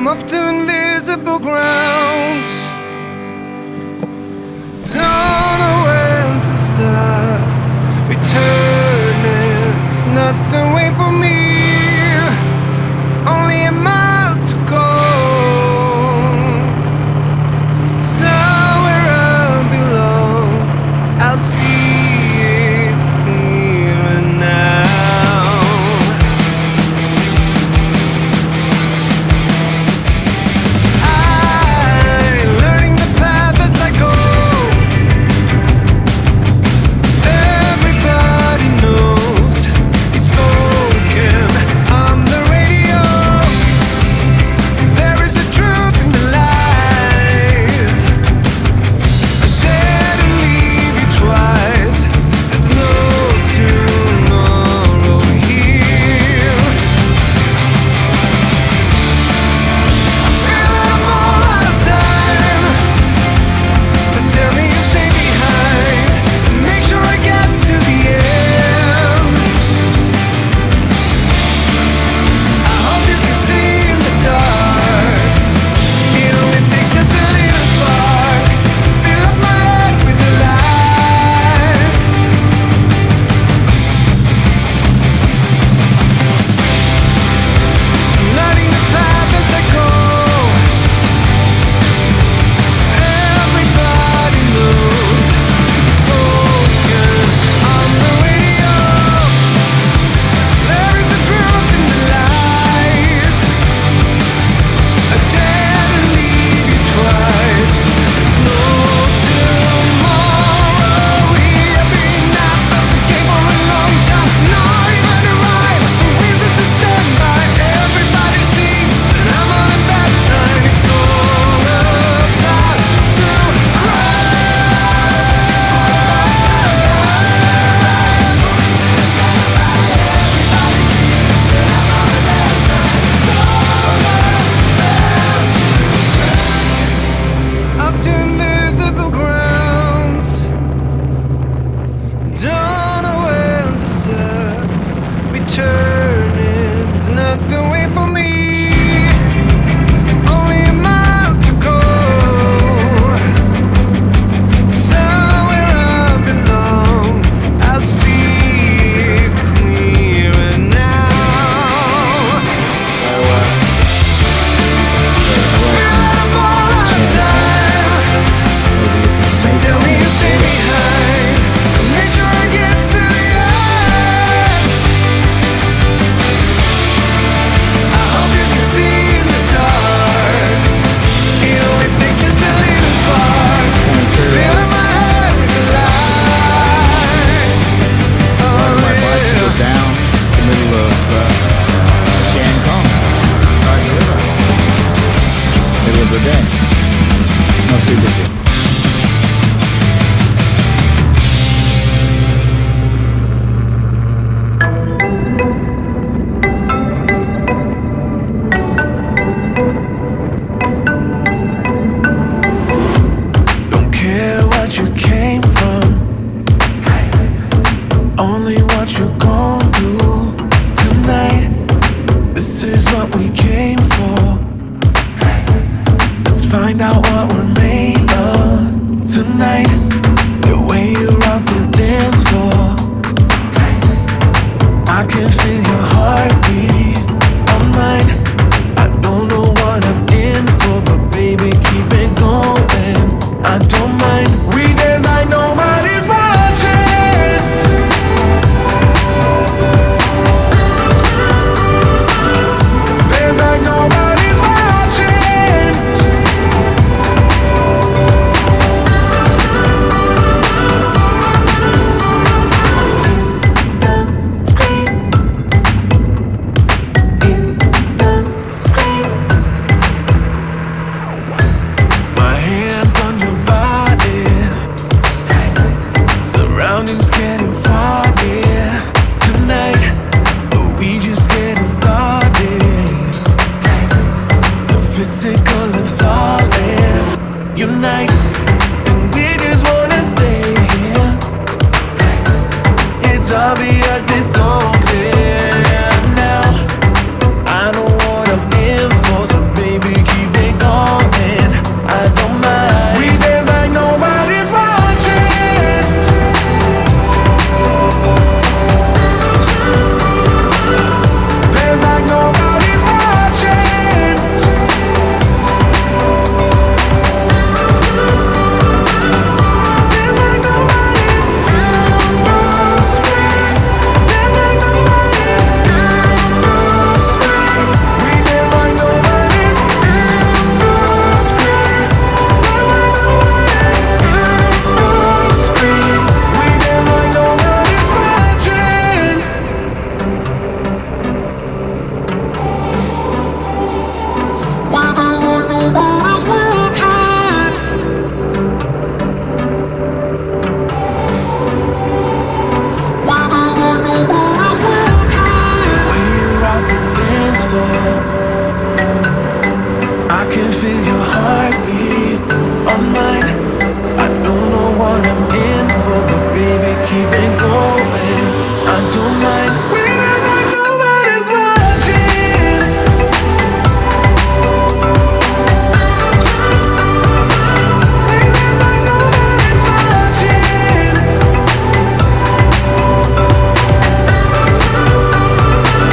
I'm off to invisible grounds. Don't know when to start. Returning, it's not the way for me. Only a mile to go. Somewhere I belong. I'll see it clearer now. Baby I can feel your heartbeat on mine. I don't know what I'm in for, but baby, keep it going. I don't mind. Winning like nobody's watching. Winning like nobody's watching.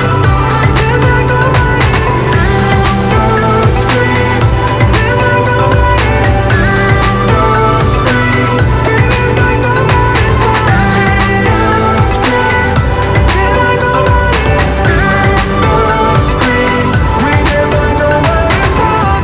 Winning like nobody's scream. Winning like nobody's scream. Winning like nobody's watching. Scream. Winning like nobody's scream. Winning like nobody's watching.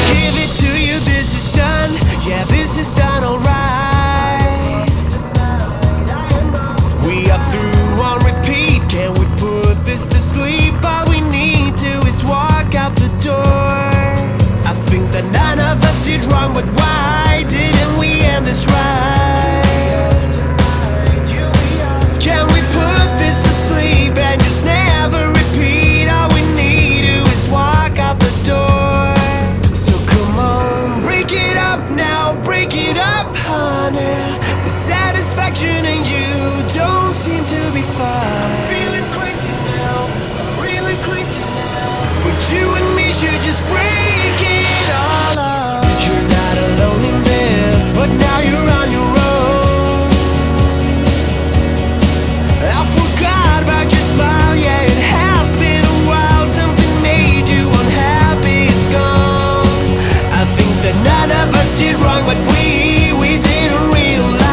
Give it to you, this is done. Yeah, this is done alright. We are through on repeat. Can we put this to sleep? All we need to is walk out the door. I think that none of us did wrong, but why didn't we end this right? Can we put this to sleep and just never repeat? All we need to is walk out the door. So come on, break it up now, break it up, honey. The satisfaction in you don't seem to be fine. I'm feeling crazy now, I'm really crazy now. But you and me should just break it all up. You're not alone in this, but now you're on your own. I forgot about your smile, yeah, it has been a while. Something made you unhappy, it's gone. I think that none of us did wrong, but we didn't realize.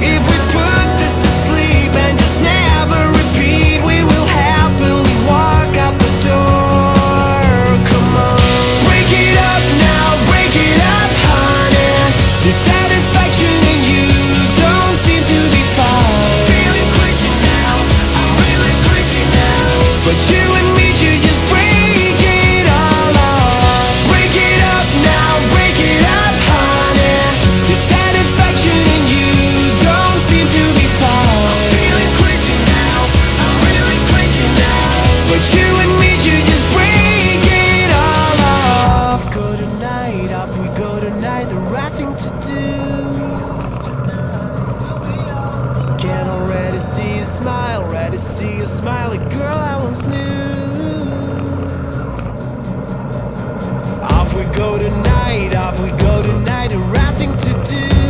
If we put this to sleep and just never repeat, we will happily walk out the door. Come on, break it up now, break it up, honey. The satisfaction in you don't seem to be fine. Feeling crazy now, I'm really crazy now. But you and me should just break it all off. Break it up now, break it up, honey. The satisfaction in you don't seem to be fine. Feeling crazy now, I'm really crazy now. But you and me should just break it all off. Go tonight, off we go tonight. The right thing to do. Can already see you smile, ready to see you smile, a girl I once knew. Off we go tonight, the right thing to do.